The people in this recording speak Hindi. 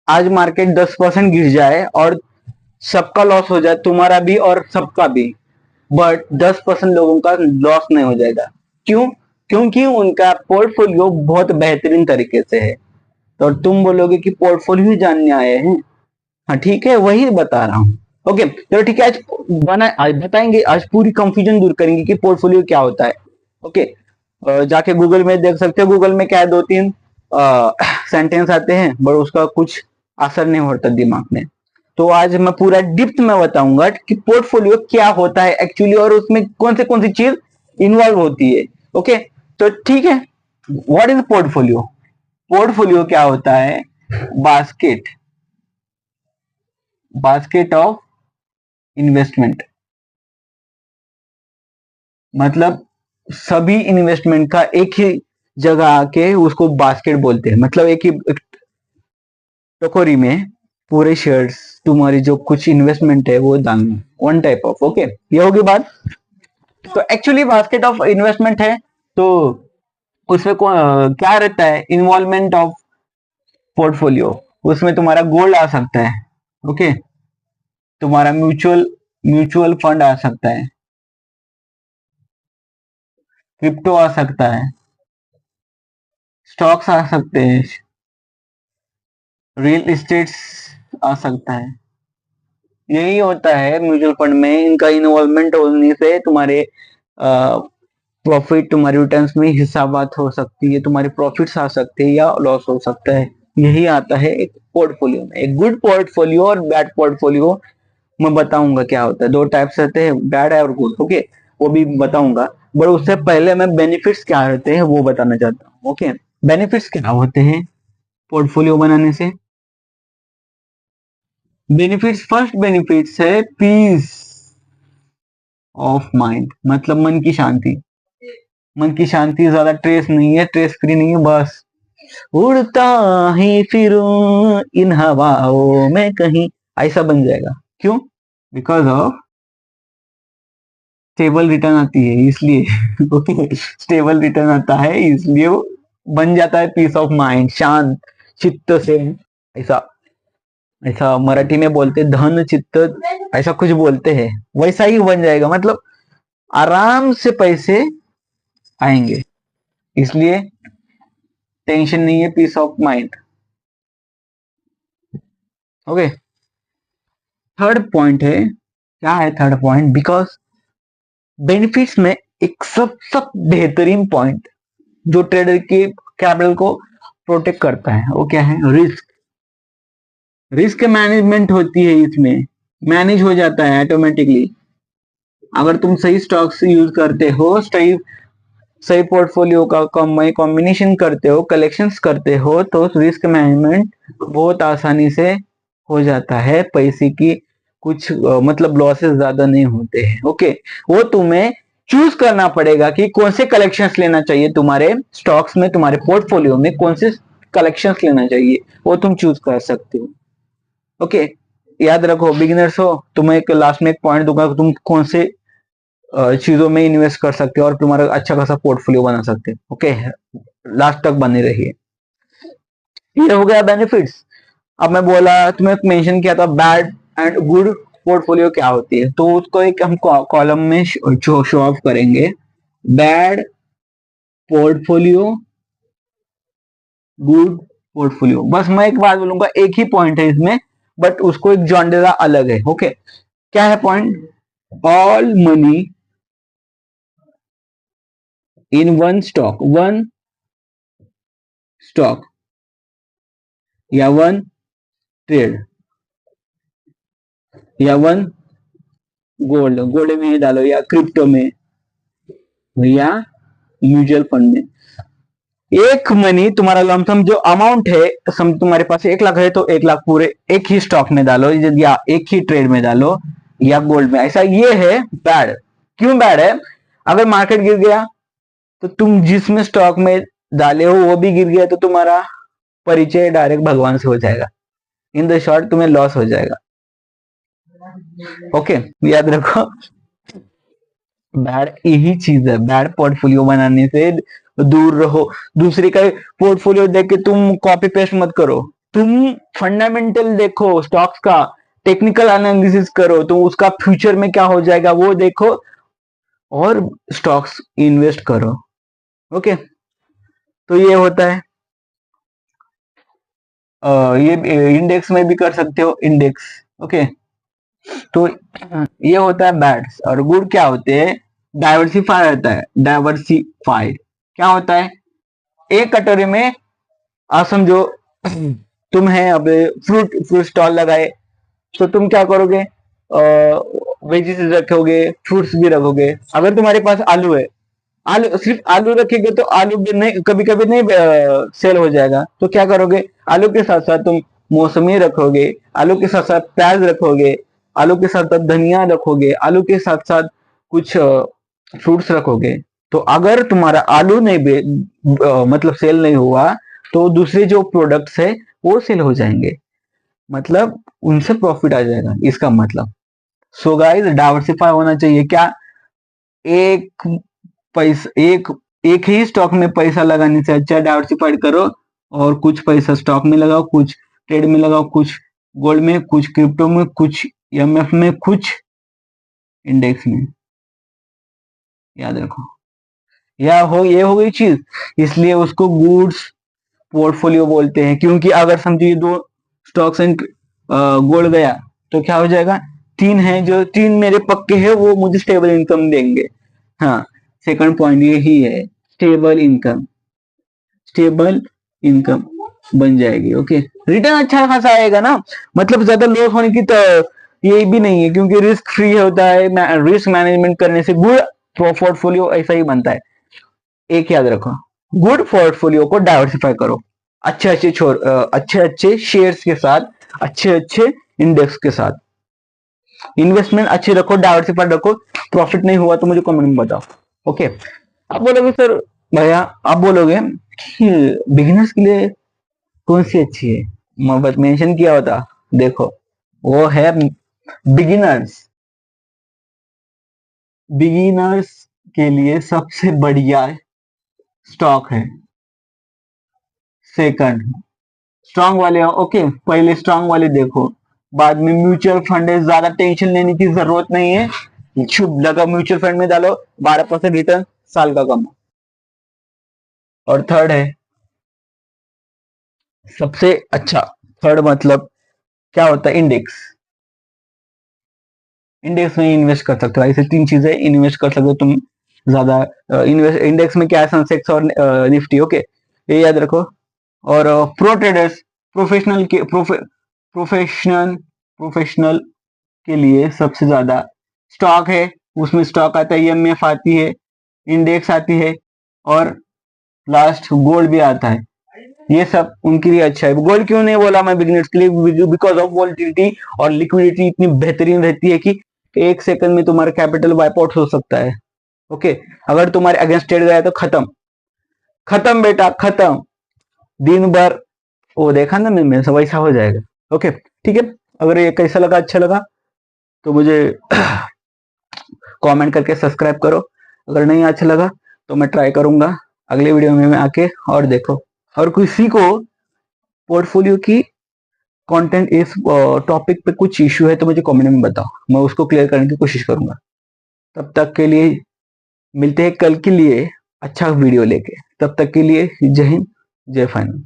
आज मार्केट 10% गिर जाए और सबका लॉस हो जाए, तुम्हारा भी और सबका भी, बट 10% लोगों का लॉस नहीं हो जाएगा। क्यों? क्योंकि उनका पोर्टफोलियो बहुत बेहतरीन तरीके से है। तो तुम बोलोगे कि पोर्टफोलियो जानने आए हैं। हाँ ठीक है, वही बता रहा हूँ। ओके चलो ठीक है, आज बताएंगे, आज पूरी कंफ्यूजन दूर करेंगे कि पोर्टफोलियो क्या होता है। ओके जाके गूगल में देख सकते हो, गूगल में क्या है, दो तीन सेंटेंस आते हैं, बट उसका कुछ असर नहीं होता दिमाग में। तो आज मैं पूरा डिप्थ में बताऊंगा कि पोर्टफोलियो क्या होता है एक्चुअली, और उसमें कौन सी चीज इन्वॉल्व होती है। ओके तो ठीक है, व्हाट इज पोर्टफोलियो? पोर्टफोलियो क्या होता है? बास्केट, बास्केट ऑफ इन्वेस्टमेंट, मतलब सभी इन्वेस्टमेंट का एक ही जगह आके उसको बास्केट बोलते हैं। मतलब एक ही टोकरी में पूरे शेयर्स, तुम्हारी जो कुछ इन्वेस्टमेंट है वो डालना, वन टाइप ऑफ। ओके ये होगी बात। तो एक्चुअली बास्केट ऑफ इन्वेस्टमेंट है, तो उसमें क्या रहता है, इन्वॉल्वमेंट ऑफ पोर्टफोलियो। उसमें तुम्हारा गोल्ड आ सकता है, ओके, तुम्हारा म्यूचुअल म्यूचुअल फंड आ सकता है, क्रिप्टो आ सकता है, स्टॉक्स आ सकते हैं, रियल एस्टेट्स आ सकता है। यही होता है म्यूचुअल फंड में, इनका इन्वॉल्वमेंट होने से तुम्हारे प्रॉफिट, तुम्हारी रिटर्न्स में हिसाबात हो सकती है, तुम्हारे प्रॉफिट्स आ सकते हैं या लॉस हो सकता है। यही आता है एक पोर्टफोलियो में। एक गुड पोर्टफोलियो और बैड पोर्टफोलियो मैं बताऊंगा क्या होता है। दो टाइप्स रहते हैं, बैड है और गुड। ओके वो भी बताऊंगा, बट उससे पहले मैं बेनिफिट्स क्या रहते हैं वो बताना चाहता हूँ। ओके बेनिफिट्स क्या होते हैं पोर्टफोलियो बनाने से? बेनिफिट्स, फर्स्ट बेनिफिट्स है पीस ऑफ माइंड, मतलब मन की शांति। मन की शांति, ज्यादा ट्रेस नहीं है, ट्रेस फ्री नहीं है, बस उड़ता ही फिरूं इन हवाओं में कहीं, ऐसा बन जाएगा। क्यों? बिकॉज ऑफ स्टेबल रिटर्न आती है इसलिए। ओके स्टेबल रिटर्न आता है इसलिए वो बन जाता है पीस ऑफ माइंड, शांत चित्त से। ऐसा ऐसा मराठी में बोलते धन चित्त, ऐसा कुछ बोलते हैं, वैसा ही बन जाएगा। मतलब आराम से पैसे आएंगे, इसलिए टेंशन नहीं है, peace of mind. Okay third point है, क्या है थर्ड पॉइंट? बिकॉज बेनिफिट्स में एक सबसे बेहतरीन पॉइंट जो ट्रेडर के कैपिटल को प्रोटेक्ट करता है, वो क्या है? रिस्क। रिस्क मैनेजमेंट होती है इसमें, मैनेज हो जाता है ऑटोमेटिकली। अगर तुम सही स्टॉक्स यूज करते हो, सही सही पोर्टफोलियो का कॉम्बिनेशन करते हो, कलेक्शंस करते हो, तो रिस्क मैनेजमेंट बहुत आसानी से हो जाता है। पैसे की कुछ मतलब लॉसेस ज्यादा नहीं होते हैं। ओके वो तुम्हें चूज करना पड़ेगा कि कौन से कलेक्शंस लेना चाहिए, तुम्हारे स्टॉक्स में, तुम्हारे पोर्टफोलियो में कौन से कलेक्शंस लेना चाहिए, वो तुम चूज कर सकते हो। ओके याद रखो, बिगिनर्स हो, तुम्हें एक लास्ट में एक पॉइंट दूंगा, तुम कौन से चीजों में इन्वेस्ट कर सकते हो और तुम्हारा अच्छा खासा पोर्टफोलियो बना सकते हो। ओके लास्ट तक बने रहिए। ये हो गया बेनिफिट्स। अब मैं बोला, तुम्हें मेंशन किया था बैड एंड गुड पोर्टफोलियो क्या होती है, तो उसको एक हम कॉलम में शो ऑफ करेंगे। Bad portfolio, good portfolio. बस मैं एक बात बोलूंगा, एक ही पॉइंट है इसमें, बट उसको एक जॉनरा अलग है। ओके क्या है point? All money in one stock, one stock या वन ट्रेड या वन गोल्ड, गोल्ड में ही डालो या क्रिप्टो में या म्यूचुअल फंड में। एक मनी तुम्हारा लमसम जो अमाउंट है, सम तुम्हारे पास 1 लाख है तो 1 लाख पूरे एक ही स्टॉक में डालो या एक ही ट्रेड में डालो या गोल्ड में। ऐसा ये है बैड। क्यों बैड है? अगर मार्केट गिर गया तो तुम जिसमें स्टॉक में डाले हो वो भी गिर गया, तो तुम्हारा परिचय डायरेक्ट भगवान से हो जाएगा। इन द शॉर्ट तुम्हें लॉस हो जाएगा। ओके याद रखो, बैड यही चीज है, बैड पोर्टफोलियो बनाने से दूर रहो। दूसरे का पोर्टफोलियो देख के तुम कॉपी पेस्ट मत करो, तुम फंडामेंटल देखो स्टॉक्स का, टेक्निकल एनालिसिस करो, तो उसका फ्यूचर में क्या हो जाएगा वो देखो और स्टॉक्स इन्वेस्ट करो। ओके, तो ये होता है। ये इंडेक्स में भी कर सकते हो, इंडेक्स। ओके, तो ये होता है बैड्स, और गुड क्या होते हैं, डाइवर्सिफाई होता है। डाइवर्सिफाइड क्या होता है, एक कटोरी में आप समझो तुम है अब फ्रूट फ्रूट स्टॉल लगाए, तो तुम क्या करोगे, वेजिस रखोगे, फ्रूट्स भी रखोगे। अगर तुम्हारे पास आलू है, आलू सिर्फ आलू रखेंगे तो आलू भी नहीं, कभी कभी नहीं सेल हो जाएगा, तो क्या करोगे, आलू के साथ साथ तुम मौसमी रखोगे, आलू के साथ साथ प्याज रखोगे, आलू के साथ साथ धनिया रखोगे, आलू के साथ साथ कुछ फ्रूट्स रखोगे। तो अगर तुम्हारा आलू नहीं मतलब सेल नहीं हुआ, तो दूसरे जो प्रोडक्ट्स है वो सेल हो जाएंगे, मतलब उनसे प्रॉफिट आ जाएगा, इसका मतलब। सो गाइस, डाइवर्सिफाई होना चाहिए। क्या, एक पैसा एक ही स्टॉक में पैसा लगाने से अच्छा डाइवर्सिफाइड करो, और कुछ पैसा स्टॉक में लगाओ, कुछ ट्रेड में लगाओ, कुछ गोल्ड में, कुछ क्रिप्टो में, कुछ एमएफ में, कुछ इंडेक्स में। याद रखो, ये हो गई चीज, इसलिए उसको गुड्स पोर्टफोलियो बोलते हैं। क्योंकि अगर समझिए दो स्टॉक्स एंड गोल्ड गया, तो क्या हो जाएगा, तीन है, जो तीन मेरे पक्के हैं वो मुझे स्टेबल इनकम देंगे। हाँ, सेकंड पॉइंट यही है, स्टेबल इनकम। स्टेबल इनकम बन जाएगी। ओके, रिटर्न अच्छा खासा आएगा ना, मतलब ज्यादा लॉस होने की तो ये भी नहीं है, क्योंकि रिस्क फ्री होता है। रिस्क मैनेजमेंट करने से गुड पोर्टफोलियो ऐसा ही बनता है। एक याद रखो, गुड पोर्टफोलियो को डाइवर्सिफाई करो, अच्छे अच्छे शेयर्स के साथ, अच्छे अच्छे इंडेक्स के साथ। इन्वेस्टमेंट अच्छे रखो, डाइवर्सिफाइड रखो। प्रॉफिट नहीं हुआ तो मुझे कमेंट में बताओ। ओके, आप बोलोगे सर, भैया आप बोलोगे कि बिगिनर्स के लिए कौन सी अच्छी है, मैं बस मेंशन किया होता। देखो, वो है बिगिनर्स। बिगिनर्स के लिए सबसे बढ़िया स्टॉक है सेकंड, स्ट्रांग वाले। ओके, पहले स्ट्रांग वाले देखो, बाद में म्यूचुअल फंड है, ज्यादा टेंशन लेने की जरूरत नहीं है, शुभ लगा म्यूचुअल फंड में डालो, 12% रिटर्न साल का कम। और थर्ड है सबसे अच्छा, थर्ड मतलब क्या होता है, इंडेक्स। इंडेक्स में इन्वेस्ट कर सकते हो, ऐसे तीन चीजें इन्वेस्ट कर सकते हो तुम ज्यादा। इन्वेस्ट इंडेक्स में क्या है, सेंसेक्स और निफ्टी। ओके, ये याद रखो। और प्रो ट्रेडर्स, प्रोफेशनल के प्रोफेशनल प्रोफेशनल के लिए सबसे ज्यादा स्टॉक है, उसमें स्टॉक आता है, ईएमएफ आती है, इंडेक्स आती है, और लास्ट गोल्ड भी आता है। ये सब उनके लिए अच्छा है। गोल्ड क्यों नहीं बोला मैं बिगिनर्स के लिए, बिकॉज ऑफ वॉलिटिलिटी और लिक्विडिटी इतनी बेहतरीन रहती है कि एक सेकंड में तुम्हारा कैपिटल वाइप आउट हो सकता है। ओके, अगर तुम्हारे अगेंस्ट ट्रेड गया तो खत्म, खत्म बेटा खत्म, दिन भर वो देखा ना मैं सब वैसा हो जाएगा। ओके, ठीक है, अगर ये कैसा लगा, अच्छा लगा तो मुझे कमेंट करके सब्सक्राइब करो। अगर नहीं अच्छा लगा तो मैं ट्राई करूंगा अगले वीडियो में मैं आके, और देखो, और किसी को पोर्टफोलियो की कंटेंट इस टॉपिक पे कुछ इश्यू है तो मुझे कमेंट में बताओ, मैं उसको क्लियर करने की कोशिश करूंगा। तब तक के लिए मिलते हैं कल के लिए अच्छा वीडियो लेके, तब तक के लिए जय हिंद, जय फाइनल।